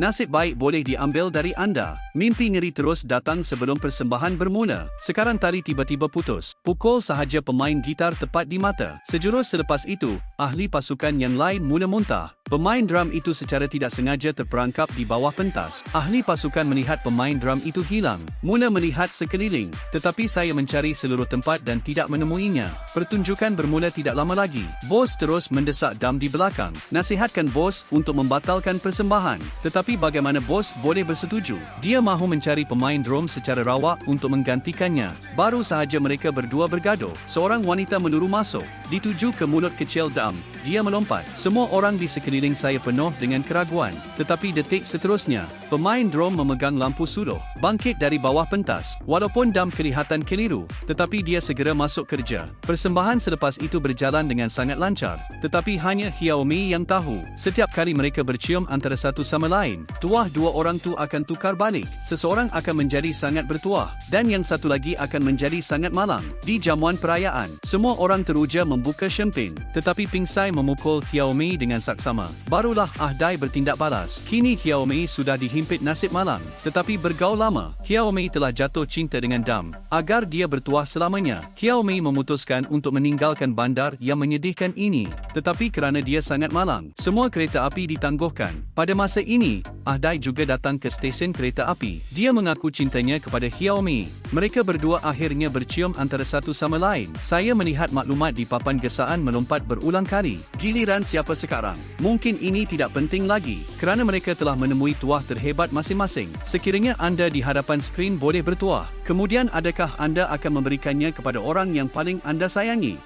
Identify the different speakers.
Speaker 1: Nasib baik boleh diambil dari anda. Mimpi ngeri terus datang sebelum persembahan bermula. Sekarang tali tiba-tiba putus. Pukul sahaja pemain gitar tepat di mata. Sejurus selepas itu, ahli pasukan yang lain mula muntah. Pemain drum itu secara tidak sengaja terperangkap di bawah pentas. Ahli pasukan melihat pemain drum itu hilang. Mula melihat sekeliling. Tetapi saya mencari seluruh tempat dan tidak menemuinya. Pertunjukan bermula tidak lama lagi. Bos terus mendesak dam di belakang. Nasihatkan bos untuk membatalkan persembahan. Tetapi bagaimana bos boleh bersetuju? Dia mahu mencari pemain drum secara rawak untuk menggantikannya. Baru sahaja mereka berdua bergaduh, seorang wanita menuru masuk. Dituju ke mulut kecil dam. Dia melompat. Semua orang di sekeliling saya penuh dengan keraguan. Tetapi detik seterusnya, pemain drum memegang lampu suluh, bangkit dari bawah pentas. Walaupun dam kelihatan keliru, tetapi dia segera masuk kerja. Persembahan selepas itu berjalan dengan sangat lancar. Tetapi hanya Xiaomi yang tahu, setiap kali mereka bercium antara satu sama lain, tuah dua orang tu akan tukar balik. Seseorang akan menjadi sangat bertuah, dan yang satu lagi akan menjadi sangat malang. Di jamuan perayaan, semua orang teruja membuka champagne, tetapi Pingsai memukul Xiaomi dengan saksama. Barulah Ahdai bertindak balas. Kini Xiaomi sudah dihimpit nasib malang, tetapi bergaul lama, Xiaomi telah jatuh cinta dengan dam. Agar dia bertuah selamanya, Xiaomi memutuskan untuk meninggalkan bandar yang menyedihkan ini. Tetapi kerana dia sangat malang, semua kereta api ditangguhkan. Pada masa ini, Ahdai juga datang ke stesen kereta api. Dia mengaku cintanya kepada Xiaomi. Mereka berdua akhirnya bercium antara satu sama lain. Saya melihat maklumat di papan gesaan melompat berulang kali. Giliran siapa sekarang? Mungkin ini tidak penting lagi, kerana mereka telah menemui tuah terhebat masing-masing. Sekiranya anda di hadapan skrin boleh bertuah, kemudian adakah anda akan memberikannya kepada orang yang paling anda sayangi?